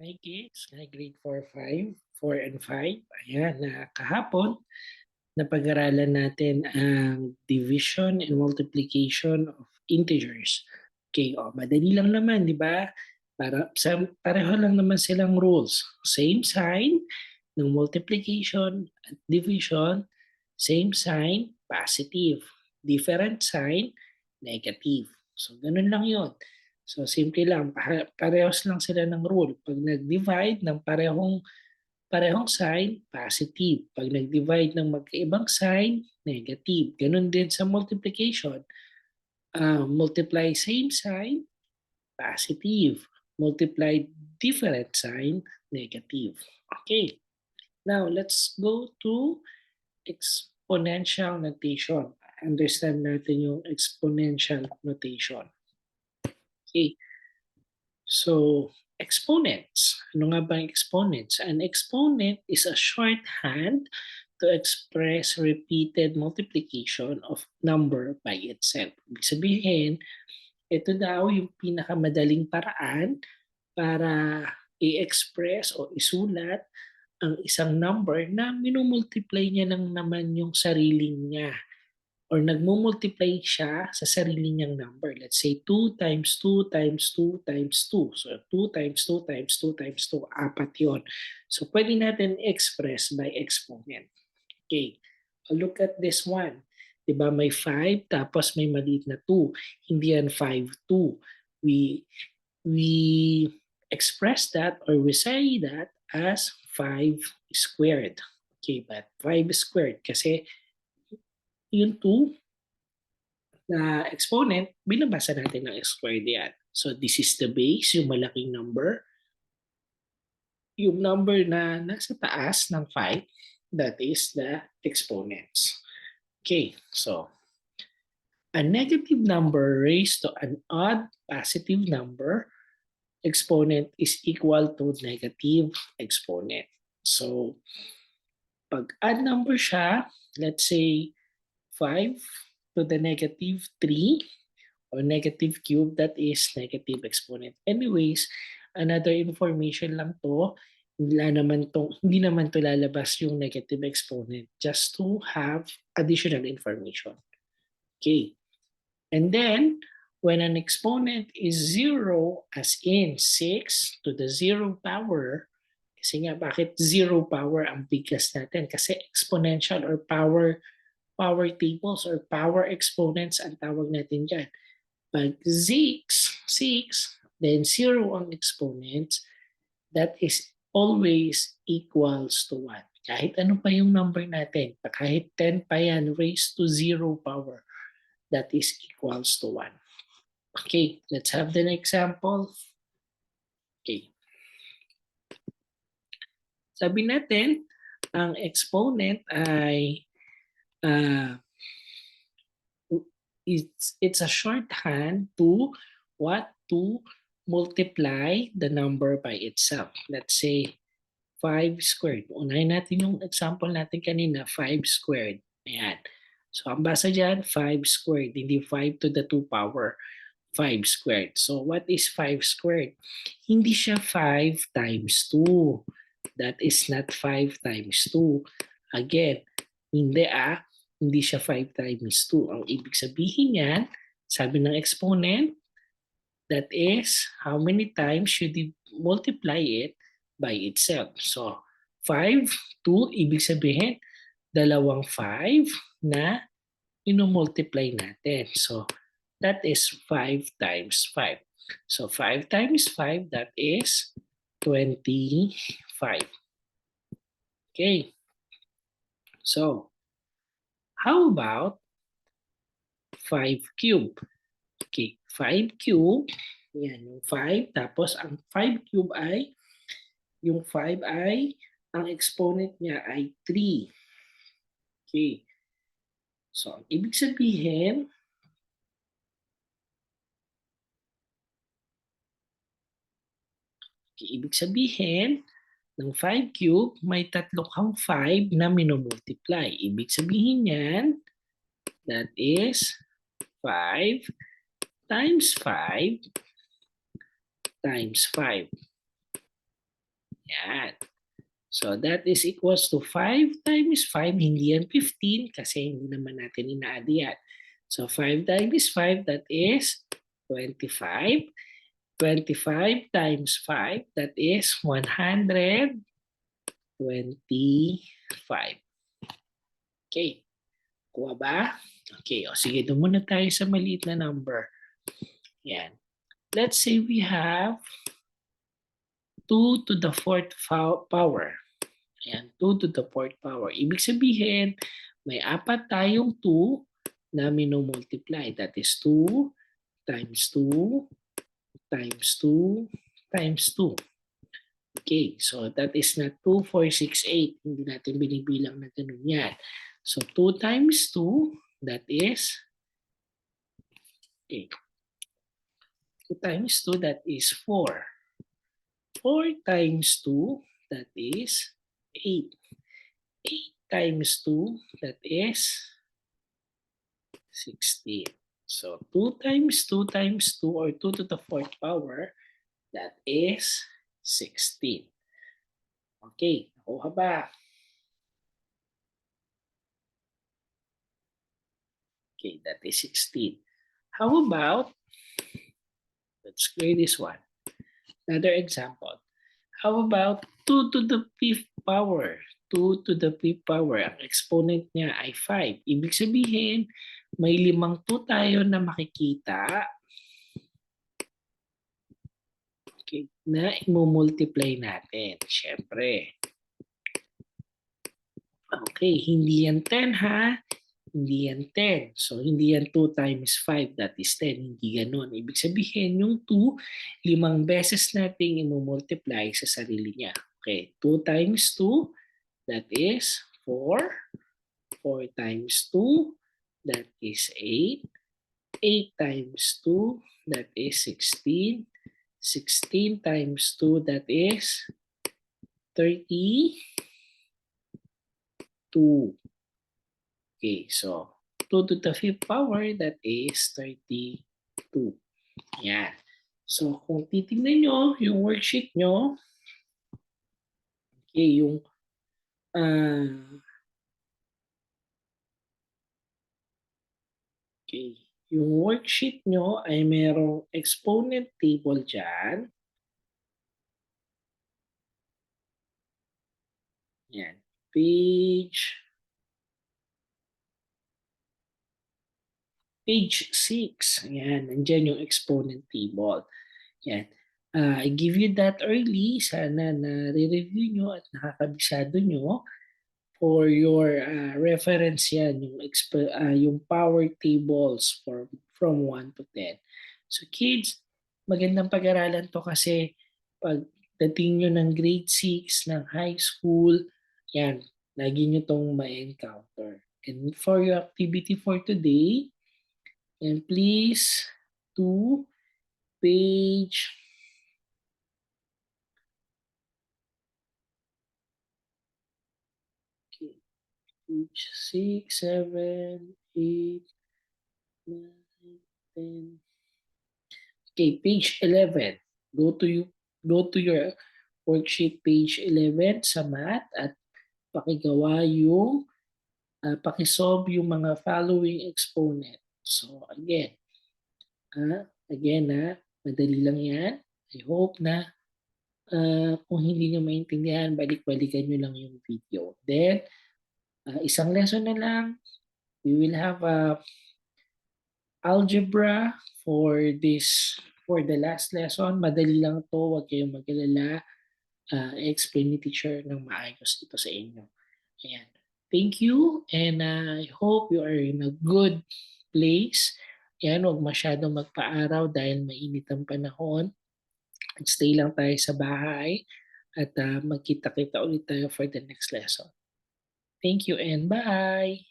Hi kids, hi grade 4, 5, 4 and 5. Ayan, kahapon, napag-aralan natin ang division and multiplication of integers. Okay, madali lang naman, di ba? Pareho lang naman silang rules. Same sign ng multiplication at division, same sign, positive. Different sign, negative. So, ganun lang yon. So, simple lang. Parehos lang sila ng rule. Pag nag-divide ng parehong sign, positive. Pag nag-divide ng magkaibang sign, negative. Ganun din sa multiplication. Multiply same sign, positive. Multiply different sign, negative. Okay. Now, let's go to exponential notation. Understand natin yung exponential notation. Okay. So, exponents. Ano nga ba ang exponents? An exponent is a shorthand to express repeated multiplication of number by itself. Ibig sabihin, ito daw yung pinakamadaling paraan para i-express o isulat ang isang number na minumultiply niya lang naman yung sarili niya or nagmumultiply siya sa sarili niyang number. Let's say 2 times 2 times 2 times 2. So 2 times 2 times 2 times 2, apat yun. So pwede natin express by exponent. Okay, look at this one. Diba may 5 tapos may maliit na 2. Hindi yan 5, 2. We express that or we say that as 5 squared. Okay, but 5 squared kasi yung 2 na exponent, binabasa natin ng squared yan. So this is the base, yung malaking number. Yung number na nasa taas ng 5, that is the exponents. Okay, so a negative number raised to an odd positive number, exponent is equal to negative exponent. So pag odd number siya, let's say 5 to the negative 3, or negative cube, that is negative exponent. Anyways, another information lang to, hindi naman to lalabas yung negative exponent, just to have additional information. Okay. And then, when an exponent is 0, as in 6 to the 0 power, kasi nga bakit 0 power ang bigkas natin? Kasi exponential or power tables or power exponents ang tawag natin dyan. Pag 6, then 0 ang exponents, that is always equals to 1. Kahit ano pa yung number natin, kahit 10 pa yan, raised to 0 power, that is equals to 1. Okay, let's have the example. Okay. Sabi natin, ang exponent ay it's a shorthand to what? To multiply the number by itself. Let's say 5 squared. Unahin natin yung example natin kanina, 5 squared. Ayan. So ang basa dyan, 5 squared, hindi 5 to the 2 power. 5 squared. So what is 5 squared? Hindi siya 5 times 2. That is not 5 times 2. Again, hindi siya 5 times 2. Ang ibig sabihin yan, sabi ng exponent, that is how many times should you multiply it by itself. So 5, 2, ibig sabihin, dalawang 5 na multiply natin. So that is 5 times 5. So 5 times 5, that is 25. Okay. So, how about 5 cube? Okay, 5 cube. Yan, yung 5. Tapos, ang 5 cube ay, ang exponent niya ay 3. Okay. So, ang ibig sabihin, ng 5 cube, may tatlo kang 5 na minumultiply. Ibig sabihin yan, that is 5 times 5 times 5. Yan. So that is equals to 5 times 5, hindi yan 15 kasi hindi naman natin ina-add yan. So 5 times 5, that is 25. 25 times 5, that is 125. Okay. Kuha ba? Okay. O sige, doon muna tayo sa maliit na number. Yan. Let's say we have 2 to the 4th power. Ayan, 2 to the 4th power. Ibig sabihin, may apat tayong 2 na minomultiply. That is 2 times 2 times 2 times 2. Okay, so that is not 2, 4, 6, 8. Hindi natin binibilang na ganun yan. So 2 times 2, that is, okay, 2 times 2, that is 4. 4 times 2, that is 8. 8 times 2, that is 16. So 2 times 2 times 2, or 2 to the 4th power, that is 16. Okay, nakuha ba? Okay, that is 16. How about, let's clear this one. Another example. How about 2 to the 5th power? 2 to the 5th power, ang exponent niya ay 5. Ibig sabihin, may 5 2 tayo na makikita, okay, na i-multiply natin. Siyempre. Okay, hindi yan 10 ha. Hindi yan 10. So, hindi yan 2 times 5, that is 10. Hindi ganun. Ibig sabihin, yung 2, 5 beses nating i-multiply sa sarili niya. Okay, 2 times 2, that is 4. 4 times 2, that is 8. 8 times 2, that is 16. 16 times 2, that is 32. Okay, so 2 to the 5th power, that is 32. Yan. So kung titingnan nyo yung worksheet nyo, okay, yung worksheet nyo ay merong exponent table dyan. Yan. Page 6. Ayan, nandyan yung exponent table. Yan. I give you that early. Sana na-review nyo at nakakabisado nyo. For your reference yan, yung power tables from 1 to 10. So kids, magandang pag-aralan to kasi pagdating nyo ng grade 6 ng high school, yan, lagi nyo tong ma-encounter. And for your activity for today, and please to page 6, 7, 8, 9, 10. Okay, page 11. Go to your worksheet page 11 sa math at pakigawa yung pakisolve yung mga following exponent. So again, madali lang yan. I hope na kung hindi nyo maintindihan, balik-balikan nyo lang yung video. Then, isang lesson na lang. We will have algebra for the last lesson. Madali lang to, huwag kayong mag-alala. Explain ni teacher ng maayos dito sa inyo. Ayan. Thank you, and I hope you are in a good place. Ayan, huwag masyadong magpa-araw dahil mainit ang panahon. Stay lang tayo sa bahay at magkita-kita ulit tayo for the next lesson. Thank you and bye!